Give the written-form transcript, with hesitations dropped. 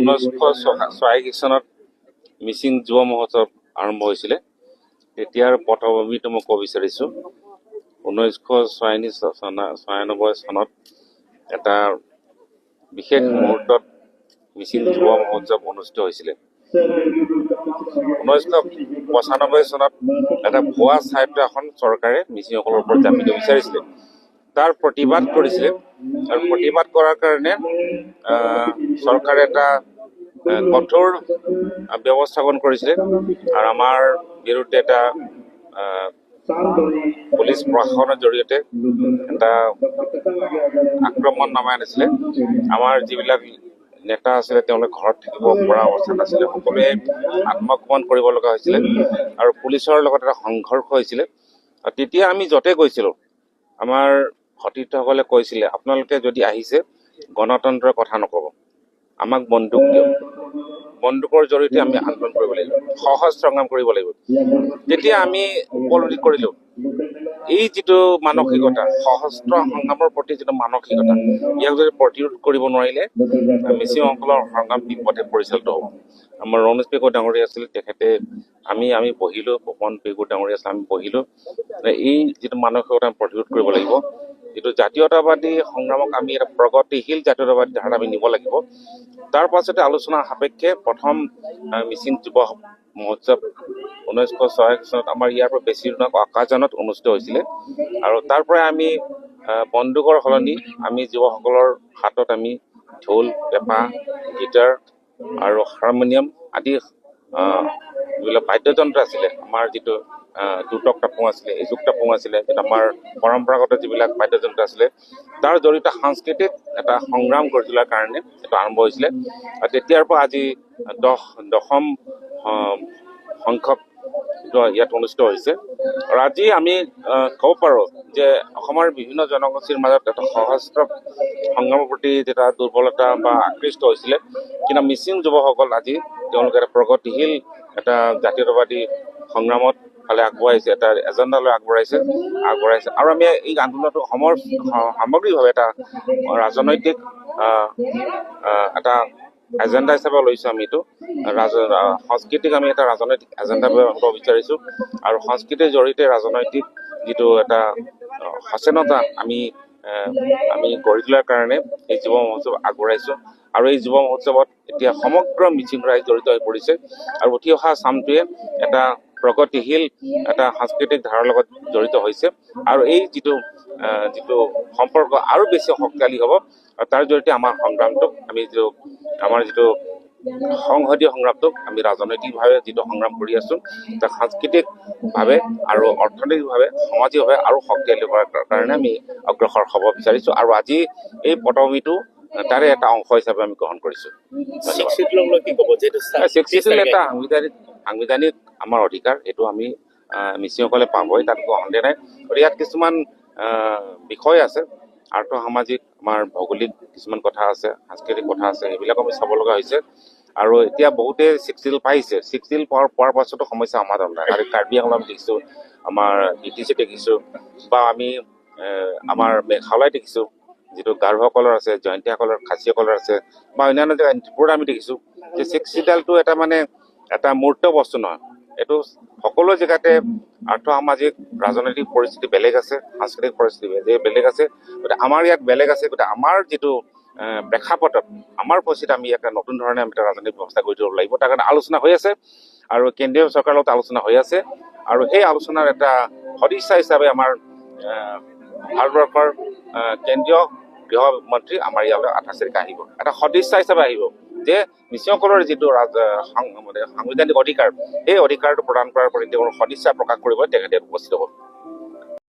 1986 চনত মিচিং যুৱ মহোৎসৱ আৰম্ভ হৈছিলে। তেতিয়াৰ পটভূমিটো মই ক'ব বিচাৰিছোঁ। 1996 চনত এটা বিশেষ মুহূৰ্তত মিচিং যুৱ মহোৎসৱ অনুষ্ঠিত হৈছিলে। 1995 চনত এটা ভুৱা সাহিত্য এখন চৰকাৰে মিচিংসকলৰ ওপৰত জাপিব বিচাৰিছিলে। তাৰ প্ৰতিবাদ কৰিছিলে আৰু প্ৰতিবাদ কৰাৰ কাৰণে চৰকাৰে এটা কঠোৰ ব্যৱস্থা গ্ৰহণ কৰিছিলে আৰু আমাৰ বিৰুদ্ধে এটা পুলিচ প্ৰশাসনৰ জৰিয়তে এটা আক্ৰমণ নামাই আনিছিলে। আমাৰ যিবিলাক নেতা আছিলে তেওঁলোকে ঘৰত থাকিব পৰা অৱস্থা নাছিলে, সকলোৱে আত্মগোপন কৰিব লগা হৈছিলে আৰু পুলিচৰ লগত এটা সংঘৰ্ষ হৈছিলে। তেতিয়া আমি য'তে গৈছিলোঁ আমাৰ সতীৰ্থসকলে কৈছিলে, আপোনালোকে যদি আহিছে গণতন্ত্ৰৰ কথা নক'ব, আমাক বন্দুক দিয়ক, বন্দুকৰ জৰিয়তে আমি আন্দোলন কৰিব লাগিব, সহজ সংগ্ৰাম কৰিব লাগিব। তেতিয়া আমি উপলব্ধি কৰিলোঁ এই যিটো মানসিকতা, সশস্ত্ৰ সংগ্ৰামৰ প্ৰতি যিটো মানসিকতা, ইয়াক যদি প্ৰতিৰোধ কৰিব নোৱাৰিলে মিচিংসকলৰ সংগ্ৰাম বিপথে পৰিচালিত হ'ব। আমাৰ ৰমেশ পেগু ডাঙৰীয়া আছিল, তেখেতে আমি বহিলোঁ, পৱন পেগু ডাঙৰীয়া আছিল, আমি বহিলোঁ, এই যিটো মানসিকতা প্ৰতিৰোধ কৰিব লাগিব। যিটো জাতীয়তাবাদী সংগ্ৰামক আমি এটা প্ৰগতিশীল জাতীয়তাবাদী ধাৰা আমি নিব লাগিব। তাৰ পাছতে আলোচনা সাপেক্ষে প্ৰথম মিচিং যুৱ মহোৎসৱ 1996 চনত আমাৰ ইয়াৰ পৰা বেছি দূৰ আকাশজানত অনুষ্ঠিত হৈছিলে আৰু তাৰ পৰাই আমি বন্দুকৰ সলনি আমি যুৱকসকলৰ হাতত আমি ঢোল, পেঁপা, গীটাৰ আৰু হাৰমনিয়াম আদি যিবিলাক বাদ্যযন্ত্ৰ আছিলে, আমাৰ যিটো দুটক টাপং আছিলে, এজুক টাপং আছিলে, আমাৰ পৰম্পৰাগত যিবিলাক বাদ্যযন্ত্ৰ আছিলে, তাৰ জৰিয়তে সাংস্কৃতিক এটা সংগ্ৰাম কৰি তোলাৰ কাৰণে এইটো আৰম্ভ হৈছিলে। আৰু তেতিয়াৰ পৰা আজি দশম সংখ্যক ইয়াত অনুষ্ঠিত হৈছে। আৰু আজি আমি ক'ব পাৰোঁ যে অসমৰ বিভিন্ন জনগোষ্ঠীৰ মাজত এটা সশস্ত্ৰ সংগ্ৰামৰ প্ৰতি যেটা দুৰ্বলতা বা আকৃষ্ট হৈছিলে, কিন্তু মিচিং যুৱকসকল আজি তেওঁলোকে এটা প্ৰগতিশীল এটা জাতীয়তাবাদী সংগ্ৰামত ফালে আগবঢ়াইছে, এটা এজেণ্ডা লৈ আগবঢ়াইছে আৰু আমি এই আন্দোলনটো সামগ্ৰিকভাৱে এটা ৰাজনৈতিক এটা এজেণ্ডা হিচাপে লৈছোঁ। আমি এইটো সংস্কৃতিক আমি এটা ৰাজনৈতিক এজেণ্ডা হ'ব বিচাৰিছোঁ আৰু সংস্কৃতিৰ জৰিয়তে ৰাজনৈতিক যিটো এটা সচেতনতা আমি গঢ়ি তোলাৰ কাৰণে এই যুৱ মহোৎসৱ আগবঢ়াইছোঁ। আৰু এই যুৱ মহোৎসৱত এতিয়া সমগ্ৰ মিচিং ৰাইজ জড়িত হৈ পৰিছে আৰু উঠি অহা চামটোৱে এটা প্ৰগতিশীল এটা সাংস্কৃতিক ধাৰাৰ লগত জড়িত হৈছে আৰু এই যিটো সম্পৰ্ক আৰু বেছি শক্তিশালী হ'ব আৰু তাৰ জৰিয়তে আমাৰ সংগ্ৰামটোক আমাৰ যিটো সংহতীয় সংগ্ৰামটোক আমি ৰাজনৈতিকভাৱে যিটো সংগ্ৰাম কৰি আছোঁ, তাক সাংস্কৃতিকভাৱে আৰু অৰ্থনৈতিকভাৱে সামাজিকভাৱে আৰু শক্তিশালী কৰাৰ কাৰণে আমি অগ্ৰসৰ হ'ব বিচাৰিছোঁ আৰু আজি এই পটভূমিটো তাৰে এটা অংশ হিচাপে আমি গ্ৰহণ কৰিছোঁ। এটা সাংবিধানিক আমাৰ অধিকাৰ, এইটো আমি মিচিংসকলে পাবই, তাত সন্দেহ নাই। গতিকে ইয়াত কিছুমান বিষয় আছে, আৰ্থ সামাজিক আমাৰ ভৌগোলিক কিছুমান কথা আছে, সাংস্কৃতিক কথা আছে, সেইবিলাক আমি চাব লগা হৈছে। আৰু এতিয়া বহুতে ছিক্স পাইছে, ছিক্স পোৱাৰ পাছতো সমস্যা সমাধান নাই। আৰু কাৰ্বি আংলং দেখিছোঁ, আমাৰ DTC দেখিছোঁ, বা আমি আমাৰ মেঘালয় দেখিছোঁ, যিটো গাৰোসকলৰ আছে, জয়ন্তীসকলৰ, খাচীসকলৰ আছে, বা অন্যান্য জেগা ত্ৰিপুৰাত আমি দেখিছোঁ যে ছিক্সটো এটা মানে এটা মূৰ্ত বস্তু নহয়। এইটো সকলো জেগাতে আৰ্থ সামাজিক ৰাজনৈতিক পৰিস্থিতি বেলেগ আছে, সাংস্কৃতিক পৰিস্থিতি বেলেগ আছে। গতিকে আমাৰ ইয়াত বেলেগ আছে, গতিকে আমাৰ যিটো প্ৰেক্ষাপটত আমাৰ পৰিস্থিতিত আমি এটা নতুন ধৰণে আমি এটা ৰাজনৈতিক ব্যৱস্থা কৰি দিব লাগিব। তাৰ কাৰণে আলোচনা হৈ আছে আৰু কেন্দ্ৰীয় চৰকাৰৰ লগত আলোচনা হৈ আছে আৰু সেই আলোচনাৰ এটা সদিচ্ছা হিচাপে আমাৰ ভাৰতবৰ্ষৰ কেন্দ্ৰীয় গৃহমন্ত্ৰী আমাৰ ইয়ালৈ 28 তাৰিখে আহিব, এটা সদিচ্ছা হিচাপে আহিব যে মিচিংসকলৰ যিটো সাংবিধানিক অধিকাৰ, সেই অধিকাৰটো প্ৰদান কৰাৰ প্ৰতি তেওঁৰ সদিচ্ছা প্ৰকাশ কৰিবলৈ তেখেতে উপস্থিত হ'ব।